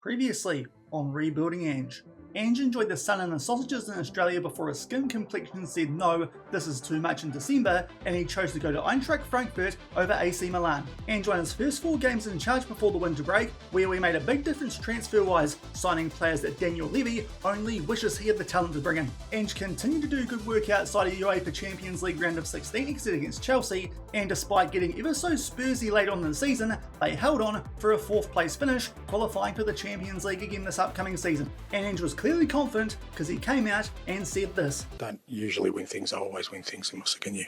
Previously on Rebuilding Ange. Ange enjoyed the sun and the sausages in Australia before his skin complexion said no, this is too much in December, and he chose to go to Eintracht Frankfurt over AC Milan. Ange won his first 4 games in charge before the winter break, where we made a big difference transfer-wise, signing players that Daniel Levy only wishes he had the talent to bring in. Ange continued to do good work outside of UEFA Champions League round of 16 exit against Chelsea, and despite getting ever so Spursy late on in the season, they held on for a 4th place finish, qualifying for the Champions League again this upcoming season. And Ange was clearly confident because he came out and said this. Don't usually win things, I always win things, and we'll continue.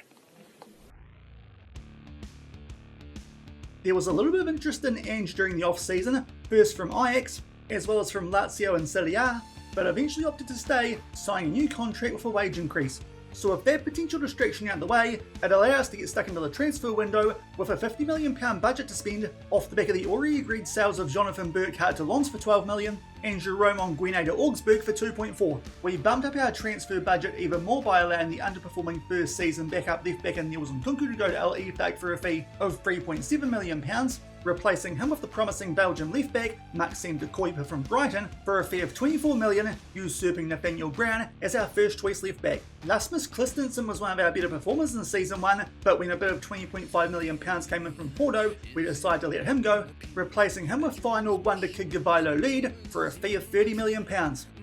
There was a little bit of interest in Ange during the off-season, first from Ajax, as well as from Lazio and Serie A, but eventually opted to stay, signing a new contract with a wage increase. So with that potential distraction out the way, it allowed us to get stuck into the transfer window with a £50 million budget to spend off the back of the already agreed sales of Jonathan Burkhardt to Lens for $12 million and Jerome Onguene to Augsburg for $2.4. We bumped up our transfer budget even more by allowing the underperforming first season backup left back in Niels Nkunku to go to Al Ettifaq for a fee of £3.7 million, replacing him with the promising Belgian left-back Maxime de Kuiper from Brighton for a fee of $24 million, usurping Nathaniel Brown as our first choice left-back. Rasmus Christensen was one of our better performers in Season 1, but when a bid of £20.5 million came in from Porto, we decided to let him go, replacing him with final wonder kid Gabailo Lead for a fee of £30 million.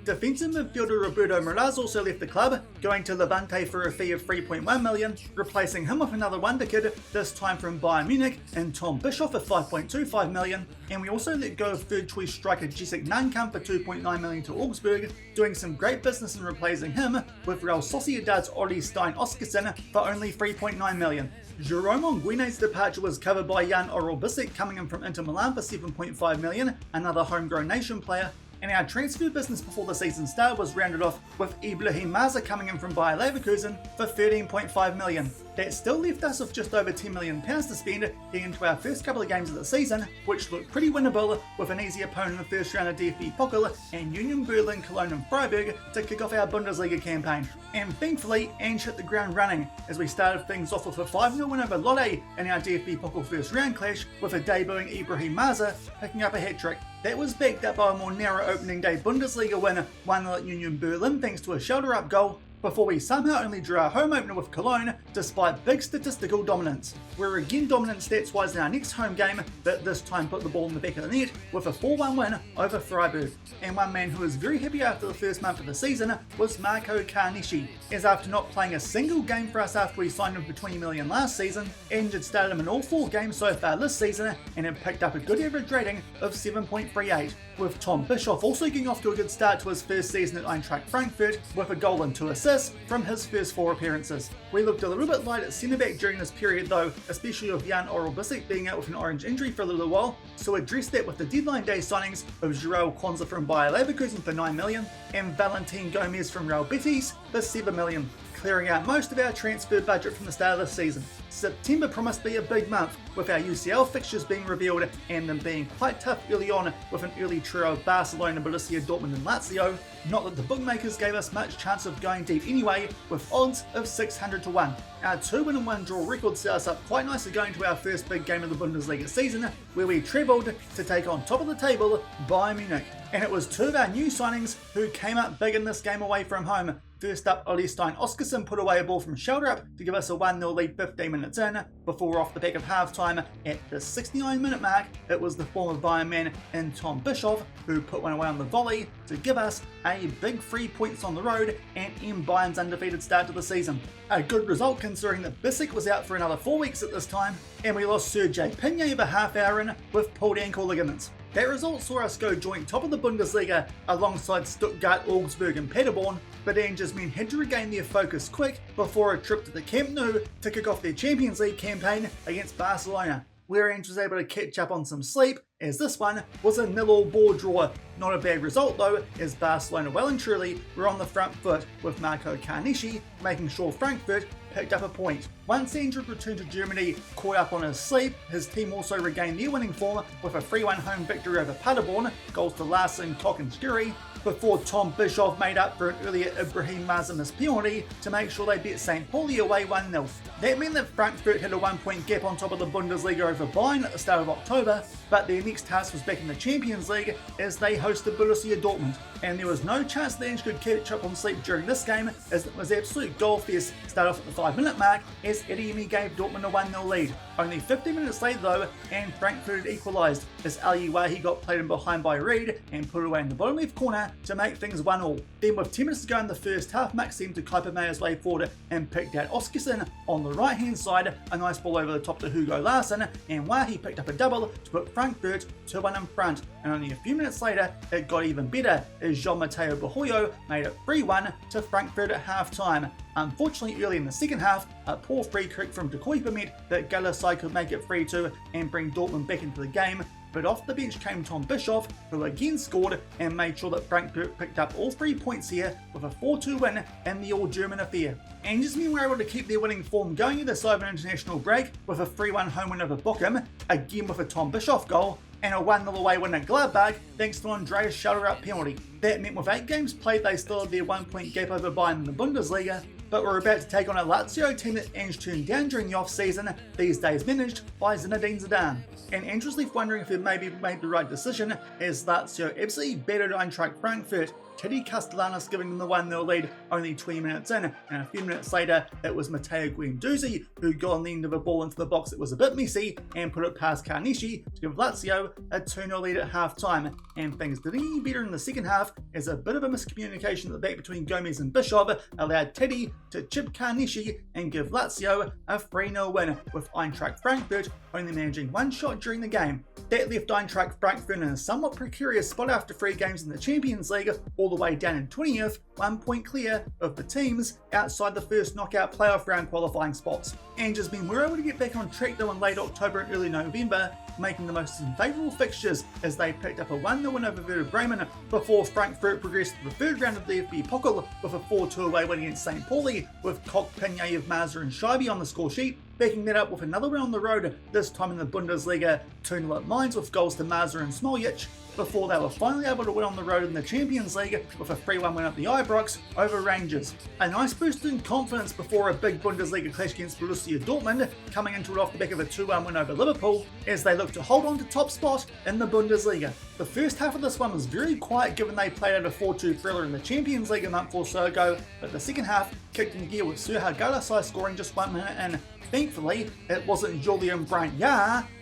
Defensive midfielder Roberto Moraz also left the club, going to Levante for a fee of $3.1 million, replacing him with another wonder kid, this time from Bayern Munich, and Tom Bischoff for $5.25 million, and we also let go of third choice striker Jessic Nankamp for $2.9 million to Augsburg, doing some great business in replacing him with Real Sociedad's Oli Stein Oskarsson for only $3.9 million. Jerome Onguene's departure was covered by Jan Orel-Bissek coming in from Inter Milan for $7.5 million, another homegrown nation player, and our transfer business before the season started was rounded off with Ibrahim Maza coming in from Bayer Leverkusen for $13.5 million. That still left us with just over £10 million to spend heading into our first couple of games of the season, which looked pretty winnable with an easy opponent in the first round of DFB-Pokal and Union Berlin, Cologne and Freiburg to kick off our Bundesliga campaign. And thankfully, Ange hit the ground running as we started things off with a 5-0 win over Lotte in our DFB-Pokal first round clash, with a debuting Ibrahim Maza picking up a hat-trick. That was backed up by a more narrow opening day Bundesliga win, 1-0 at Union Berlin thanks to a shoulder-up goal, before we somehow only drew our home opener with Cologne despite big statistical dominance. We're again dominant stats-wise in our next home game, but this time put the ball in the back of the net with a 4-1 win over Freiburg. And one man who was very happy after the first month of the season was Marco Carnesci, as after not playing a single game for us after we signed him for $20 million last season, Ange had started him in all 4 games so far this season and had picked up a good average rating of 7.38, with Tom Bischoff also getting off to a good start to his first season at Eintracht Frankfurt with a goal and 2 assists from his first 4 appearances. We looked a little bit light at centre-back during this period though, especially with Jan Orel-Bissek being out with an orange injury for a little while, so addressed that with the deadline day signings of João Kwanzaa from Bayer Leverkusen for $9 million and Valentin Gomez from Real Betis for $7 million, clearing out most of our transfer budget from the start of the season. September promised to be a big month, with our UCL fixtures being revealed and them being quite tough early on with an early trio of Barcelona, Borussia Dortmund and Lazio, not that the bookmakers gave us much chance of going deep anyway, with odds of 600 to 1. Our 2-1 draw record set us up quite nicely going to our first big game of the Bundesliga season, where we travelled to take on top of the table Bayern Munich. And it was 2 of our new signings who came up big in this game away from home. First up, Oli Stein Oskarsson put away a ball from shoulder up to give us a 1-0 lead 15 minutes in, before off the back of half-time at the 69-minute mark, it was the former Bayern man and Tom Bischoff who put one away on the volley to give us a big 3 points on the road and end Bayern's undefeated start to the season. A good result considering that Bissek was out for another 4 weeks at this time, and we lost Sergej Pinyeva half hour in with pulled ankle ligaments. That result saw us go joint top of the Bundesliga alongside Stuttgart, Augsburg and Paderborn, but Ange's men had to regain their focus quick before a trip to the Camp Nou to kick off their Champions League campaign against Barcelona, where Ange was able to catch up on some sleep, as this one was a 0-0 ball draw. Not a bad result though, as Barcelona well and truly were on the front foot, with Marco Carnesci making sure Frankfurt picked up a point. Once Ange returned to Germany, caught up on his sleep, his team also regained their winning form with a 3-1 home victory over Paderborn, goals to Larsen, Koch and Skiri, before Tom Bischoff made up for an earlier Ibrahim Mazimus penalty to make sure they beat St. Pauli away 1-0. That meant that Frankfurt had a 1-point gap on top of the Bundesliga over Bayern at the start of October, but their next task was back in the Champions League as they hosted Borussia Dortmund, and there was no chance that Ange could catch up on sleep during this game as it was absolute goal fest. Start off at the 5-minute mark as Adeyemi gave Dortmund a 1-0 lead. Only 15 minutes later though, and Frankfurt had equalised as Ali Wahi got played in behind by Reed and put away in the bottom left corner to make things 1-1. Then with 10 minutes to go in the first half, Maxim de Kuyper made his way forward and picked out Oskarsson on the right hand side, a nice ball over the top to Hugo Larsen, and Wahi picked up a double to put Frankfurt 2-1 in front, and only a few minutes later it got even better as Jean-Matteo Bahoyo made it 3-1 to Frankfurt at half time. Unfortunately, early in the second half, a poor free kick from de Kuyper meant that Galatasaray could make it 3-2 and bring Dortmund back into the game, but off the bench came Tom Bischoff, who again scored and made sure that Frankfurt picked up all 3 points here with a 4-2 win in the all-German affair. Angers men were able to keep their winning form going this over an international break with a 3-1 home win over Bochum, again with a Tom Bischoff goal, and a 1-0 away win at Gladbach thanks to Andreas Schellerup penalty. That meant with 8 games played they still had their 1-point gap over Bayern in the Bundesliga, but were about to take on a Lazio team that Ange turned down during the off-season, these days managed by Zinedine Zidane. And Ange was left wondering if he maybe made the right decision as Lazio absolutely battered Eintracht Frankfurt, Teddy Castellanos giving them the 1-0 lead only 20 minutes in, and a few minutes later it was Matteo Guendouzi who got on the end of a ball into the box that was a bit messy and put it past Carnesci to give Lazio a 2-0 lead at half time, and things didn't get any better in the second half as a bit of a miscommunication at the back between Gomez and Bischoff allowed Teddy to chip Carnesci and give Lazio a 3-0 win, with Eintracht Frankfurt only managing 1 shot during the game. That left Eintracht Frankfurt in a somewhat precarious spot after 3 games in the Champions League, all the way down in 20th, 1 point clear of the teams outside the first knockout playoff round qualifying spots. Ange's men were able to get back on track though in late October and early November, making the most favourable fixtures as they picked up a 1-0 win over Werder Bremen before Frankfurt progressed to the third round of the DFB-Pokal with a 4-2 away win against St. Pauli, with Koch, Pinyayev, Mazur and Scheibe on the score sheet, backing that up with another win on the road, this time in the Bundesliga, 2-0 at Mainz with goals to Mazur and Smoljic, before they were finally able to win on the road in the Champions League with a 3-1 win at the Ibrox over Rangers. A nice boost in confidence before a big Bundesliga clash against Borussia Dortmund, coming into it off the back of a 2-1 win over Liverpool, as they look to hold on to top spot in the Bundesliga. The first half of this one was very quiet given they played out a 4-2 thriller in the Champions League a month or so ago, but the second half kicked into gear with Serhar Galatasaray scoring just 1 minute in. Thankfully, it wasn't Julian Brandt,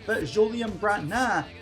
but Julian Brandt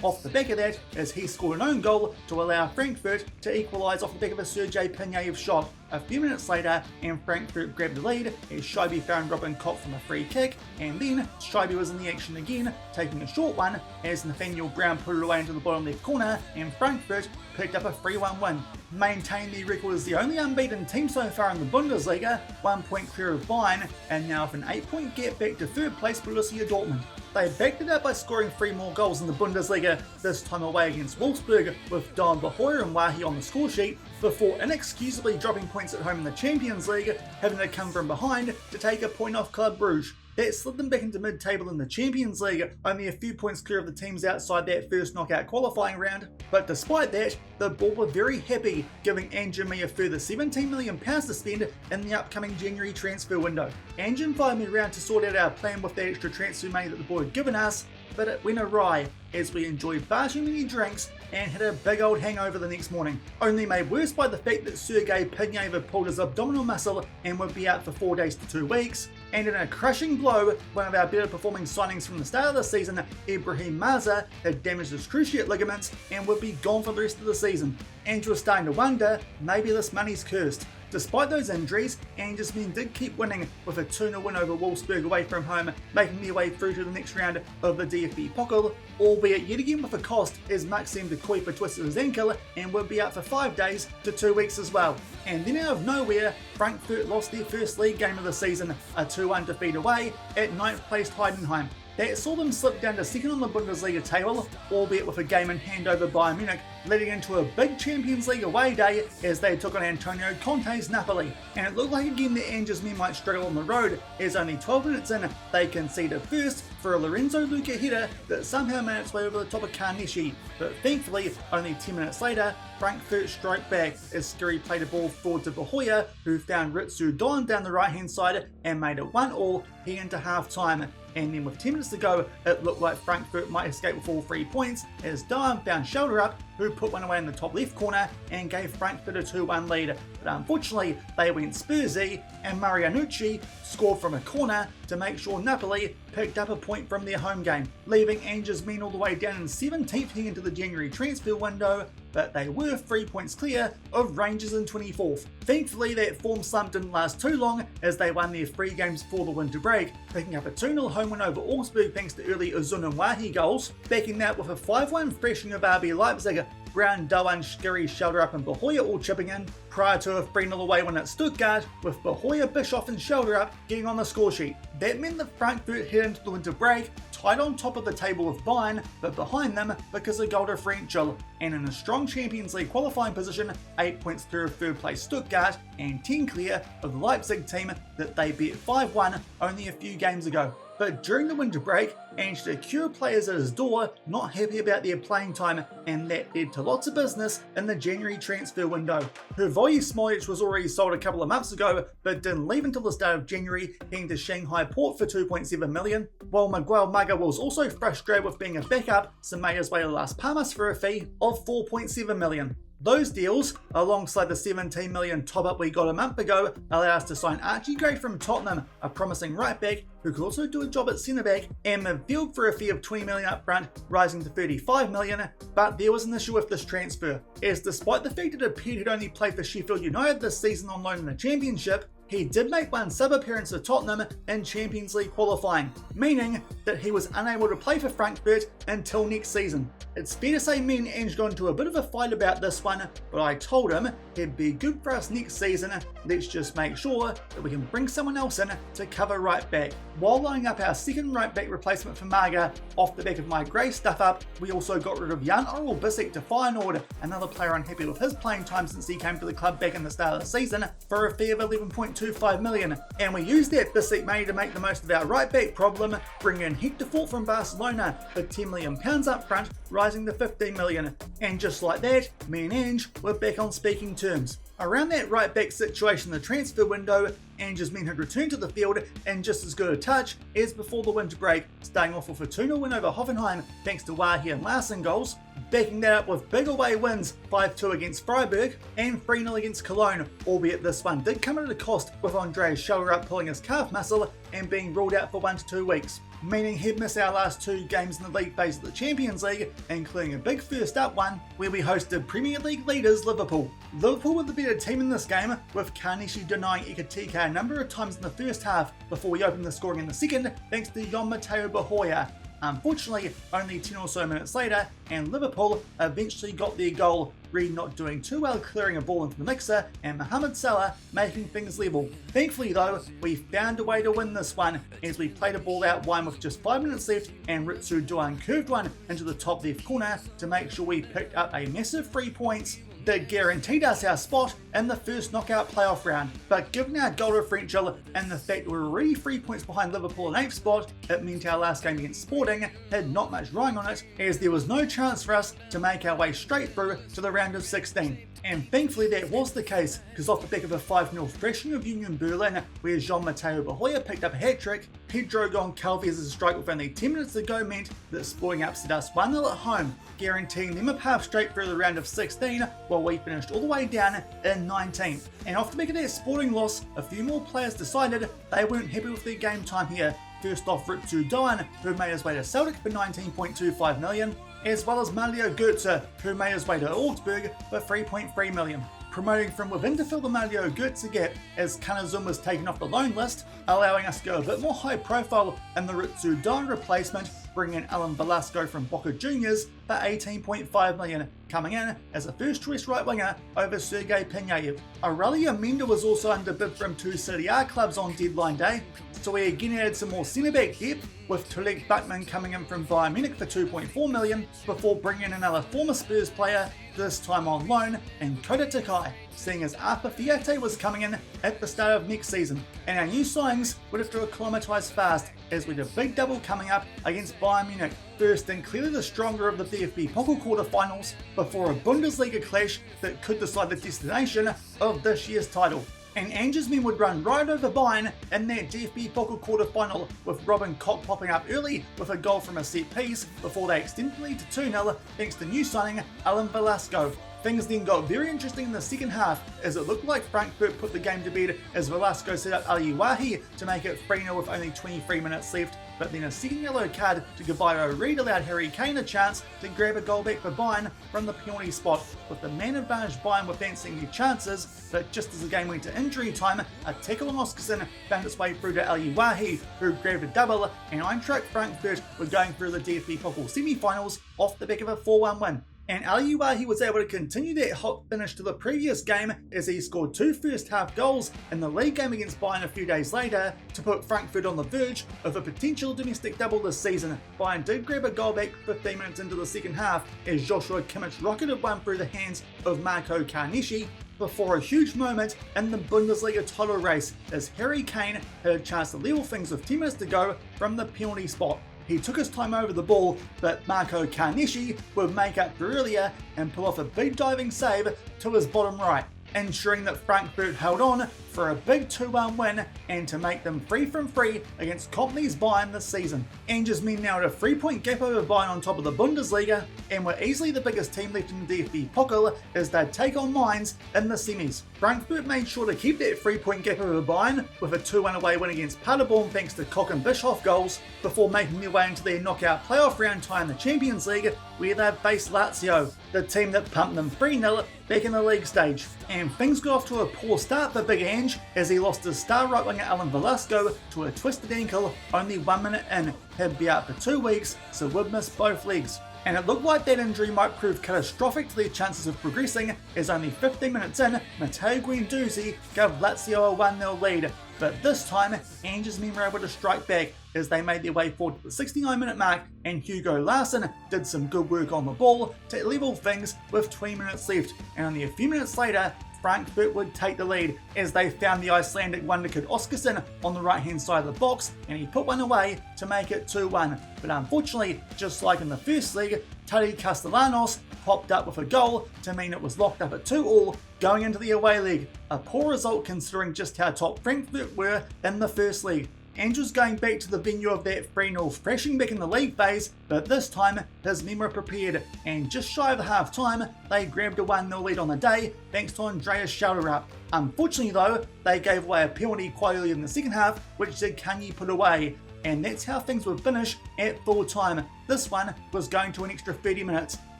off the back of that as he scored an own goal to allow Frankfurt to equalise off the back of a Sergei Pinyayev shot. A few minutes later, and Frankfurt grabbed the lead as Scheibe found Robin Koch from a free kick, and then Scheibe was in the action again, taking a short one as Nathaniel Brown put it away into the bottom left corner, and Frankfurt picked up a 3-1 win, maintained their record as the only unbeaten team so far in the Bundesliga, 1 point clear of Bayern, and now with an 8-point gap back to third place Borussia Dortmund. They backed it up by scoring 3 more goals in the Bundesliga, this time away against Wolfsburg, with Don Bahoyer and Wahi on the score sheet, before inexcusably dropping points at home in the Champions League, having to come from behind to take a point off Club Brugge. That slid them back into mid-table in the Champions League, only a few points clear of the teams outside that first knockout qualifying round. But despite that, the Bull were very happy, giving Ange and me a further £17 million to spend in the upcoming January transfer window. Ange invited me around to sort out our plan with the extra transfer money that the board had given us, but it went awry as we enjoyed far too many drinks and had a big old hangover the next morning, only made worse by the fact that Sergei Pinyayev pulled his abdominal muscle and would be out for 4 days to 2 weeks, and in a crushing blow, one of our better performing signings from the start of the season, Ibrahim Mazimus, had damaged his cruciate ligaments and would be gone for the rest of the season. Ange was starting to wonder, maybe this money's cursed. Despite those injuries, Ange's men did keep winning with a 2-0 win over Wolfsburg away from home, making their way through to the next round of the DFB-Pokal, albeit yet again with a cost as Maxim de Kuyper twisted his ankle and would be out for 5 days to 2 weeks as well. And then out of nowhere, Frankfurt lost their first league game of the season, a 2-1 defeat away at 9th placed Heidenheim. That saw them slip down to second on the Bundesliga table, albeit with a game in hand over Bayern Munich, leading into a big Champions League away day as they took on Antonio Conte's Napoli. And it looked like again that Ange's men might struggle on the road, as only 12 minutes in, they conceded first for a Lorenzo Luca header that somehow made its way over the top of Carnesci. But thankfully, only 10 minutes later, Frankfurt strike back as Skiri played a ball forward to Bahoya, who found Ritsu Don down the right hand side and made it 1-1 heading into half time. And then with 10 minutes to go, it looked like Frankfurt might escape with all 3 points as Doan found Shoulder Up, who put one away in the top left corner and gave Frankfurt a 2-1 lead. But unfortunately, they went Spursy and Marianucci scored from a corner to make sure Napoli picked up a point from their home game, leaving Ange's men all the way down in 17th heading into the January transfer window, but they were 3 points clear of Rangers in 24th. Thankfully, that form slump didn't last too long as they won their 3 games before the winter break, picking up a 2-0 home win over Augsburg thanks to early Ozun and Wahi goals, backing that with a 5-1 thrashing of RB Leipzig, Brown, Doan, Skiri, Shoulder Up and Bahoya all chipping in, prior to a 3-0 away win at Stuttgart, with Bahoya, Bischoff and Shoulder Up getting on the score sheet. That meant that Frankfurt headed into the winter break, tied on top of the table with Bayern, but behind them because of goal differential, and in a strong Champions League qualifying position, 8 points clear of third place Stuttgart, and 10 clear of the Leipzig team that they beat 5-1 only a few games ago. But during the winter break, Ange had a queue of players at his door not happy about their playing time, and that led to lots of business in the January transfer window. Hrvoje Smojic was already sold a couple of months ago, but didn't leave until the start of January, heading to Shanghai Port for 2.7 million, while Miguel Maga was also frustrated with being a backup, so made his way to Las Palmas for a fee of 4.7 million. Those deals, alongside the 17 million top-up we got a month ago, allowed us to sign Archie Gray from Tottenham, a promising right-back who could also do a job at centre-back, and midfield for a fee of 20 million up front, rising to 35 million, but there was an issue with this transfer, as despite the fact it appeared he'd only played for Sheffield United this season on loan in the Championship, he did make one sub-appearance for Tottenham in Champions League qualifying, meaning that he was unable to play for Frankfurt until next season. It's fair to say me and Ange got into a bit of a fight about this one, but I told him it'd be good for us next season, let's just make sure that we can bring someone else in to cover right back. While lining up our second right back replacement for Maga, off the back of my Gray stuff up, we also got rid of Jan Oral Bissek to Feyenoord, another player unhappy with his playing time since he came to the club back in the start of the season, for a fee of 11.25 million, and we used that Bissek money to make the most of our right back problem, bringing in Hector Fort from Barcelona for £10 million up front, rising to 15 million, and just like that, me and Ange were back on speaking terms. Around that right back situation in the transfer window, Ange's men had returned to the field in just as good a touch as before the winter break, starting off with a 2-0 win over Hoffenheim thanks to Wahi and Larsen goals, backing that up with big away wins 5-2 against Freiburg and 3-0 against Cologne, albeit this one did come at a cost with Andreas Shoulder Up pulling his calf muscle and being ruled out for 1 to 2 weeks, meaning he'd miss our last 2 games in the league phase of the Champions League, including a big first up one where we hosted Premier League leaders Liverpool. Liverpool were the better team in this game, with Carnesci denying Iketika a number of times in the first half before we opened the scoring in the second thanks to Jon Mateo Bahoya. Unfortunately, only 10 or so minutes later, and Liverpool eventually got their goal, Reed not doing too well clearing a ball into the mixer, and Mohamed Salah making things level. Thankfully though, we found a way to win this one, as we played a ball out wide with just 5 minutes left, and Ritsu Doan curved one into the top left corner to make sure we picked up a massive 3 points that guaranteed us our spot in the first knockout playoff round. But given our goal differential and the fact we were already 3 points behind Liverpool in 8th spot, it meant our last game against Sporting had not much riding on it, as there was no chance for us to make our way straight through to the round of 16. And thankfully that was the case, because off the back of a 5-0 thrashing of Union Berlin, where Jon Mateo Bahoya picked up a hat-trick, Pedro Goncalves' strike with only 10 minutes to go meant that Sporting upset us 1-0 at home, guaranteeing them a path straight through the round of 16, while we finished all the way down in 19th. And off the back of that Sporting loss, a few more players decided they weren't happy with their game time here. First off, Ritsu Doan, who made his way to Celtic for 19.25 million, as well as Mario Götze, who made his way to Augsburg for 3.3 million. promoting from within to fill the Mario Götze gap as Kanazun was taken off the loan list, allowing us to go a bit more high profile in the Ritsu replacement, bringing in Alan Velasco from Boca Juniors for 18.5 million, coming in as a first choice right winger over Sergei Penyaev. Aurelio Menda was also under bid from 2 Serie A clubs on deadline day, so we again added some more centre back depth, with Tulek Buckman coming in from Bayern Munich for 2.4 million before bringing in another former Spurs player, this time on loan, and Kota Takai, seeing as Arpa Fiate was coming in at the start of next season. And our new signings would have to acclimatise fast, as we had a big double coming up against Bayern Munich, first and clearly the stronger of the DFB-Pokal quarterfinals, before a Bundesliga clash that could decide the destination of this year's title. And Ange's men would run right over Bayern in that DFB-Pokal quarter-final, with Robin Koch popping up early with a goal from a set piece before they extended the lead to 2-0 thanks to new signing Alan Velasco. Things then got very interesting in the second half, as it looked like Frankfurt put the game to bed as Velasco set up Ali Wahi to make it 3-0 with only 23 minutes left, but then a second yellow card to Gabayo Reed allowed Harry Kane a chance to grab a goal back for Bayern from the penalty spot, with the man advantage Bayern were fancying their chances, but just as the game went to injury time, a tackle on Oskarsson found its way through to Ali Wahi, who grabbed a double, and Eintracht Frankfurt were going through the DFB-Pokal semi-finals off the back of a 4-1 win. And Ali Wahi was able to continue that hot finish to the previous game as he scored 2 first half goals in the league game against Bayern a few days later to put Frankfurt on the verge of a potential domestic double this season. Bayern did grab a goal back 15 minutes into the second half as Joshua Kimmich rocketed one through the hands of Marco Carnesci before a huge moment in the Bundesliga title race as Harry Kane had a chance to level things with 10 minutes to go from the penalty spot. He took his time over the ball, but Marco Carnesci would make up for earlier and pull off a big diving save to his bottom right, ensuring that Frankfurt held on for a big 2-1 win and to make them 3 from 3 against Company's Bayern this season. Ange's men now had a 3-point gap over Bayern on top of the Bundesliga and were easily the biggest team left in the DFB-Pokal as they'd take on Mainz in the semis. Frankfurt made sure to keep that 3-point gap over Bayern with a 2-1 away win against Paderborn thanks to Koch and Bischoff goals before making their way into their knockout playoff round tie in the Champions League, where they'd face Lazio, the team that pumped them 3-0 back in the league stage. And things got off to a poor start for Big Ange as he lost his star right winger Alan Velasco to a twisted ankle only 1 minute in. He'd be out for 2 weeks, so would miss both legs. And it looked like that injury might prove catastrophic to their chances of progressing, as only 15 minutes in, Matteo Guendouzi gave Lazio a 1-0 lead. But this time, Ange's men were able to strike back as they made their way forward to the 69-minute mark, and Hugo Larsson did some good work on the ball to level things with 20 minutes left. And only a few minutes later, Frankfurt would take the lead as they found the Icelandic wonderkid Oskarsson on the right hand side of the box, and he put one away to make it 2-1. But unfortunately, just like in the first leg, Tadi Castellanos popped up with a goal to mean it was locked up at 2-2 going into the away leg. A poor result considering just how top Frankfurt were in the first leg. Ange was going back to the venue of that 3-0 thrashing back in the league phase, but this time his men were prepared, and just shy of half time they grabbed a 1-0 lead on the day thanks to Andreas Schauderup. Unfortunately though, they gave away a penalty quite early in the second half, which Zidkany put away, and that's how things would finish at full time. This one was going to an extra 30 minutes,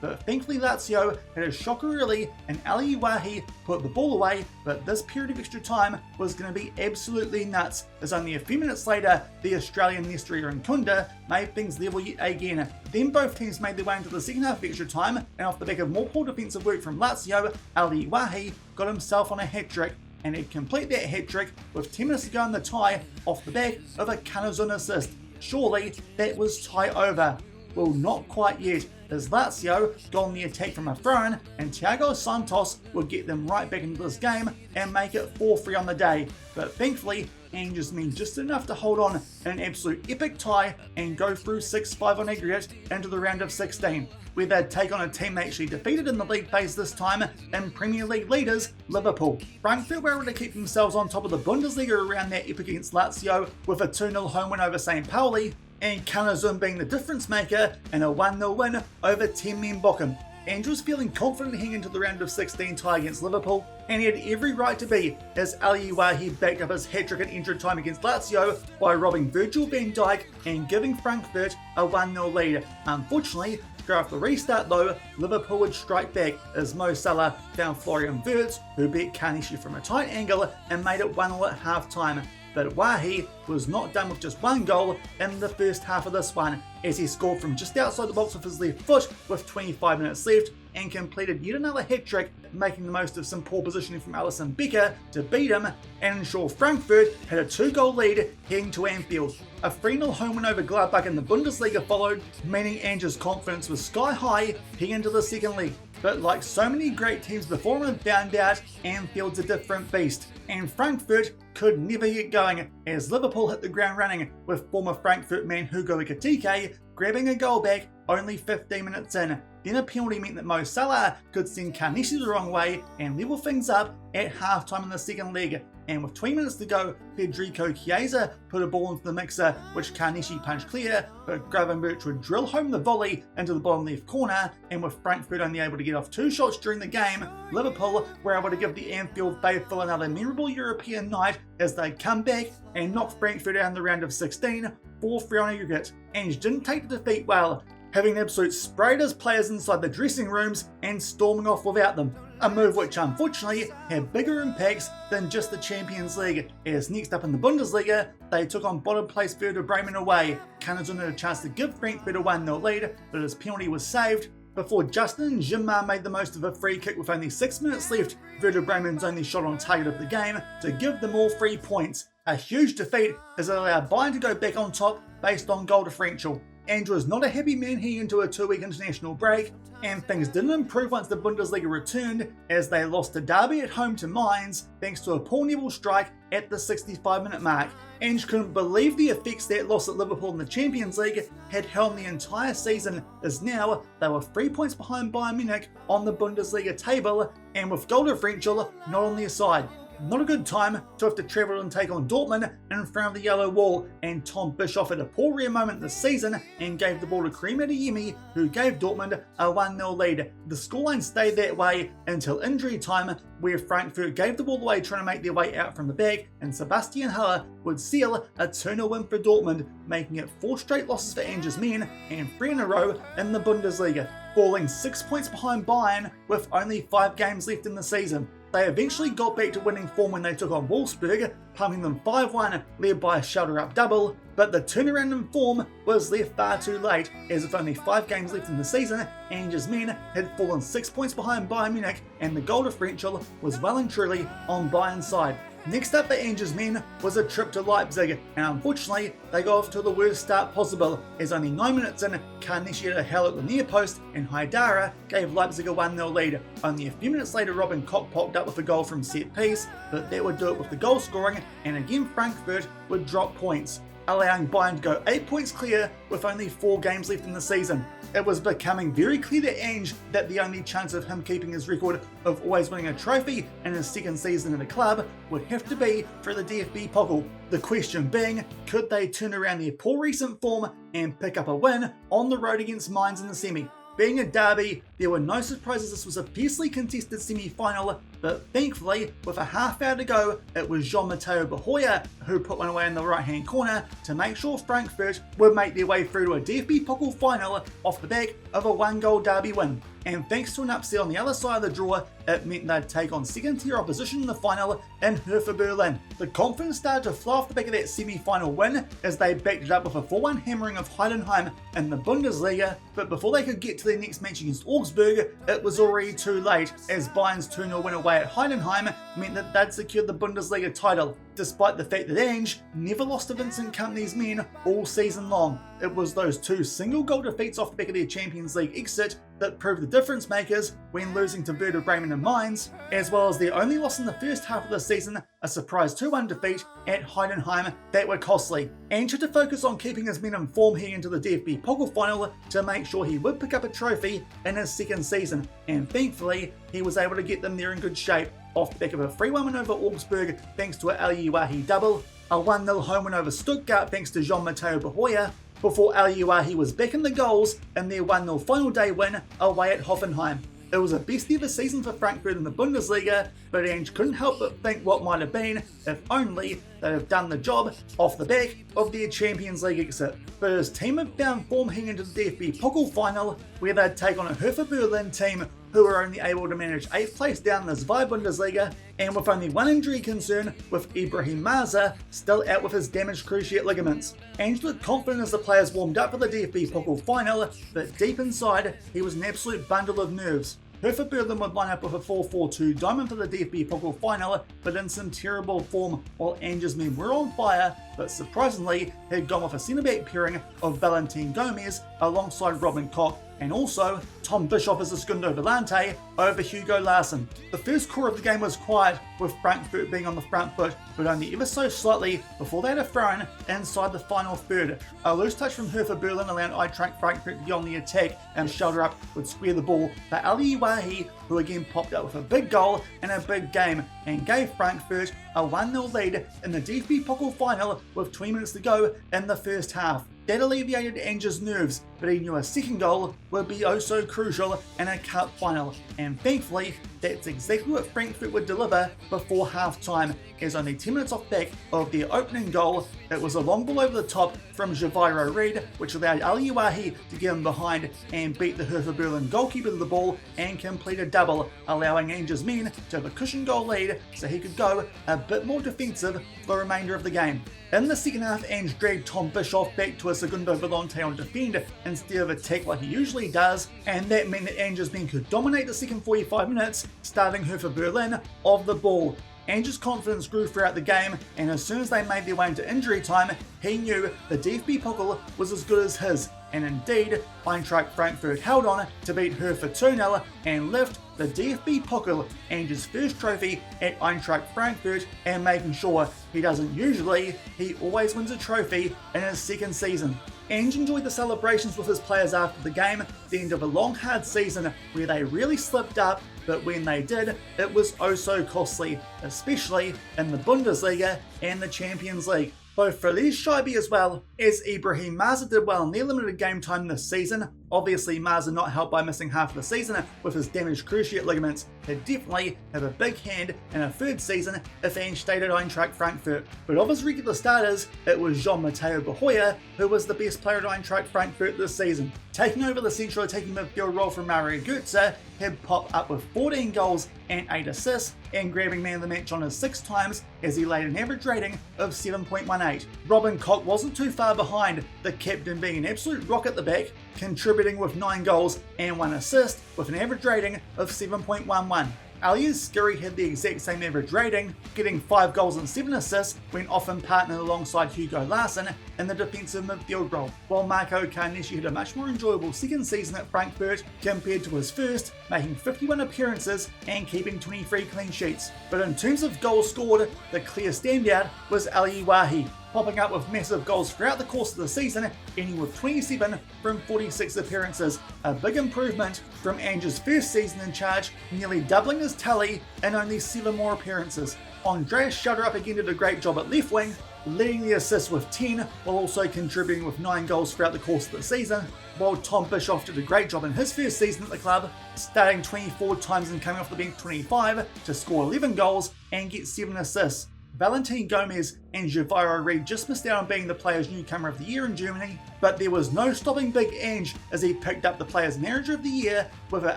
but thankfully Lazio had a shocker early and Ali Wahi put the ball away, but this period of extra time was going to be absolutely nuts, as only a few minutes later the Australian Nestor and Kunda made things level yet again. Then both teams made their way into the second half of extra time, and off the back of more poor defensive work from Lazio, Ali Wahi got himself on a hat-trick, and he'd complete that hat-trick with 10 minutes to go in the tie off the back of a Kanazun assist. Surely that was tie over. Well, not quite yet, as Lazio got on the attack from a throw-in, and Thiago Santos would get them right back into this game and make it 4-3 on the day. But thankfully, Ange's men just enough to hold on in an absolute epic tie and go through 6-5 on aggregate into the round of 16, where they'd take on a team they actually defeated in the league phase this time in Premier League leaders Liverpool. Frankfurt were able to keep themselves on top of the Bundesliga around that epic against Lazio with a 2-0 home win over St. Pauli, and Kanazun being the difference maker in a 1-0 win over 10 men Bochum. Ange was feeling confident heading into the round of 16 tie against Liverpool, and he had every right to be, as Elyewahi backed up his hat-trick in injury time against Lazio by robbing Virgil van Dijk and giving Frankfurt a 1-0 lead. Unfortunately, after the restart though, Liverpool would strike back as Mo Salah found Florian Wirtz, who beat Carnici from a tight angle and made it 1-0 at half-time. But Wahi was not done with just one goal in the first half of this one, as he scored from just outside the box with his left foot with 25 minutes left and completed yet another hat-trick, making the most of some poor positioning from Alisson Becker to beat him and ensure Frankfurt had a 2-goal lead heading to Anfield. A 3-0 home win over Gladbach in the Bundesliga followed, meaning Ange's confidence was sky high heading into the second leg. But like so many great teams before him have found out, Anfield's a different beast, and Frankfurt could never get going as Liverpool hit the ground running, with former Frankfurt man Hugo Ekitike grabbing a goal back only 15 minutes in. Then a penalty meant that Mo Salah could send Carnici the wrong way and level things up at half-time in the second leg. And with 20 minutes to go, Federico Chiesa put a ball into the mixer, which Carnici punched clear, but Gravenberch would drill home the volley into the bottom left corner, and with Frankfurt only able to get off 2 shots during the game, Liverpool were able to give the Anfield faithful another memorable European night as they come back and knock Frankfurt out in the round of 16, 4-3 on aggregate. Ange didn't take the defeat well, having absolute sprayed his players inside the dressing rooms and storming off without them. A move which unfortunately had bigger impacts than just the Champions League, as next up in the Bundesliga, they took on bottom place Werder Bremen away. Canadon had a chance to give Frankfurt a 1-0 lead, but his penalty was saved before Justin Zimmer made the most of a free kick with only 6 minutes left, Werder Bremen's only shot on target of the game, to give them all 3 points. A huge defeat as it allowed Bayern to go back on top based on goal differential. Ange was not a happy man heading into a 2-week international break, and things didn't improve once the Bundesliga returned, as they lost to Derby at home to Mainz thanks to a Paul Neville strike at the 65-minute mark. Ange couldn't believe the effects that loss at Liverpool in the Champions League had held the entire season, as now they were 3 points behind Bayern Munich on the Bundesliga table, and with goal differential not on their side. Not a good time to have to travel and take on Dortmund in front of the yellow wall, and Tom Bischoff had a poor rare moment this season and gave the ball to Karim Adeyemi, who gave Dortmund a 1-0 lead. The scoreline stayed that way until injury time, where Frankfurt gave the ball away trying to make their way out from the back, and Sebastian Haller would seal a 2-0 win for Dortmund, making it 4 straight losses for Ange's men and 3 in a row in the Bundesliga, falling 6 points behind Bayern with only 5 games left in the season. They eventually got back to winning form when they took on Wolfsburg, pumping them 5-1, led by a shoulder-up double, but the turnaround in form was left far too late, as with only 5 games left in the season, Ange's men had fallen 6 points behind Bayern Munich, and the goal differential was well and truly on Bayern's side. Next up for Ange's men was a trip to Leipzig, and unfortunately they got off to the worst start possible, as only 9 minutes in, Carnici had a hell at the near post and Haidara gave Leipzig a 1-0 lead. Only a few minutes later Robin Koch popped up with a goal from set piece, but that would do it with the goal scoring, and again Frankfurt would drop points, allowing Bayern to go 8 points clear with only 4 games left in the season. It was becoming very clear to Ange that the only chance of him keeping his record of always winning a trophy in his second season in the club would have to be for the DFB-Pokal. The question being, could they turn around their poor recent form and pick up a win on the road against Mainz in the semi? Being a derby, there were no surprises this was a fiercely contested semi-final, but thankfully, with a half hour to go, it was Jean-Matteo Bahoya who put one away in the right-hand corner to make sure Frankfurt would make their way through to a DFB-Pokal final off the back of a 1-goal derby win. And thanks to an upset on the other side of the draw, it meant they'd take on second-tier opposition in the final in Hertha Berlin. The confidence started to fly off the back of that semi-final win as they backed it up with a 4-1 hammering of Heidenheim in the Bundesliga, but before they could get to their next match against Augsburg, it was already too late, as Bayern's 2-0 win away at Heidenheim meant that they'd secured the Bundesliga title, despite the fact that Ange never lost to Vincent Kompany's men all season long. It was those 2 single-goal defeats off the back of their Champions League exit that proved the difference makers when losing to Werder Bremen and Mainz, as well as their only loss in the first half of the season, a surprise 2-1 defeat at Heidenheim that were costly. Ange had to focus on keeping his men in form heading into the DFB-Pokal final to make sure he would pick up a trophy in his second season, and thankfully he was able to get them there in good shape, off the back of a 3-1 win over Augsburg thanks to an Elyewahi double, a 1-0 home win over Stuttgart thanks to Jean-Matteo Bahoya, before Aliuahi was back in the goals in their 1-0 final day win away at Hoffenheim. It was a best ever season for Frankfurt in the Bundesliga, but Ange couldn't help but think what might have been if only they'd have done the job off the back of their Champions League exit. But his team had found form heading into the DFB-Pokal final, where they'd take on a Hertha Berlin team who were only able to manage 8th place down in the Zweite Bundesliga, and with only one injury concern, with Ibrahim Maza still out with his damaged cruciate ligaments. Ange looked confident as the players warmed up for the DFB-Pokal final, but deep inside, he was an absolute bundle of nerves. Hertha Berlin would line up with a 4-4-2 diamond for the DFB-Pokal final, but in some terrible form while Ange's men were on fire, but surprisingly had gone with a centre-back pairing of Valentin Gomez alongside Robin Koch, and also Tom Bischoff as a segundo volante over Hugo Larsson. The first quarter of the game was quiet, with Frankfurt being on the front foot, but only ever so slightly before they had a throw-in inside the final third. A loose touch from Hertha Berlin allowed Eintracht Frankfurt to be on the attack, and shoulder up would square the ball, but Aliuahi, who again popped up with a big goal in a big game, and gave Frankfurt a 1-0 lead in the DFB-Pokal final with 20 minutes to go in the first half. That alleviated Ange's nerves, but he knew a second goal would be oh so crucial in a cup final, and thankfully that's exactly what Frankfurt would deliver before half-time, as only 10 minutes off back of their opening goal, it was a long ball over the top from Javier Reed, which allowed Aliuahi to get him behind and beat the Hertha Berlin goalkeeper to the ball and complete a double, allowing Ange's men to have a cushion goal lead so he could go a bit more defensive for the remainder of the game. In the second half, Ange dragged Tom Bischoff back to a segundo volante on defend instead of attack like he usually does, and that meant that Ange's men could dominate the second 45 minutes, starving Hertha Berlin of the ball. Ange's confidence grew throughout the game, and as soon as they made their way into injury time, he knew the DFB-Pokal was as good as his, and indeed, Eintracht Frankfurt held on to beat Hertha 2-0 and lift the DFB-Pokal, Ange's first trophy at Eintracht Frankfurt, and making sure he doesn't usually, he always wins a trophy in his second season. Ange enjoyed the celebrations with his players after the game, the end of a long hard season where they really slipped up, but when they did, it was oh so costly, especially in the Bundesliga and the Champions League. Both Feliz Scheibe as well as Ibrahim Maza did well in their limited game time this season. Obviously, Maza not helped by missing half the season with his damaged cruciate ligaments. He'd definitely have a big hand in a third season if Ange stayed at Eintracht Frankfurt. But of his regular starters, it was Jean-Matteo Bahoya who was the best player at Eintracht Frankfurt this season. Taking over the central attacking midfield role from Mario Götze, he'd pop up with 14 goals and 8 assists, and grabbing man of the match on his 6 times as he laid an average rating of 7.18. Robin Koch wasn't too far behind, the captain being an absolute rock at the back, contributing with 9 goals and 1 assist with an average rating of 7.11. Alias Skiri had the exact same average rating, getting 5 goals and 7 assists when often partnered alongside Hugo Larsson in the defensive midfield role, while Marco Carnesci had a much more enjoyable second season at Frankfurt compared to his first, making 51 appearances and keeping 23 clean sheets. But in terms of goals scored, the clear standout was Aliuahi, popping up with massive goals throughout the course of the season, ending with 27 from 46 appearances, a big improvement from Ange's first season in charge, nearly doubling his tally in only 7 more appearances. Andreas Schulderup again did a great job at left wing, leading the assists with 10 while also contributing with 9 goals throughout the course of the season, while Tom Bischoff did a great job in his first season at the club, starting 24 times and coming off the bench 25 to score 11 goals and get 7 assists. Valentin Gomez and Javier Reed just missed out on being the Players' Newcomer of the Year in Germany, but there was no stopping Big Ange as he picked up the Players' Manager of the Year with an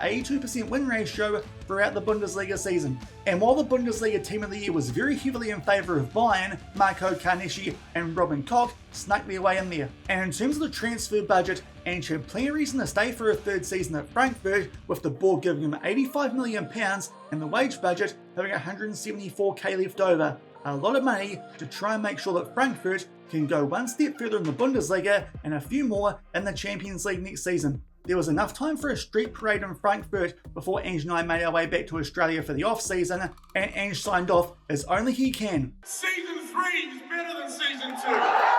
82% win ratio throughout the Bundesliga season. And while the Bundesliga Team of the Year was very heavily in favour of Bayern, Marco Carnesci and Robin Koch snuck their way in there. And in terms of the transfer budget, Ange had plenty of reason to stay for a third season at Frankfurt, with the board giving him £85 million and the wage budget having $174k left over. A lot of money to try and make sure that Frankfurt can go one step further in the Bundesliga and a few more in the Champions League next season. There was enough time for a street parade in Frankfurt before Ange and I made our way back to Australia for the off-season, and Ange signed off as only he can. Season 3 is better than Season 2.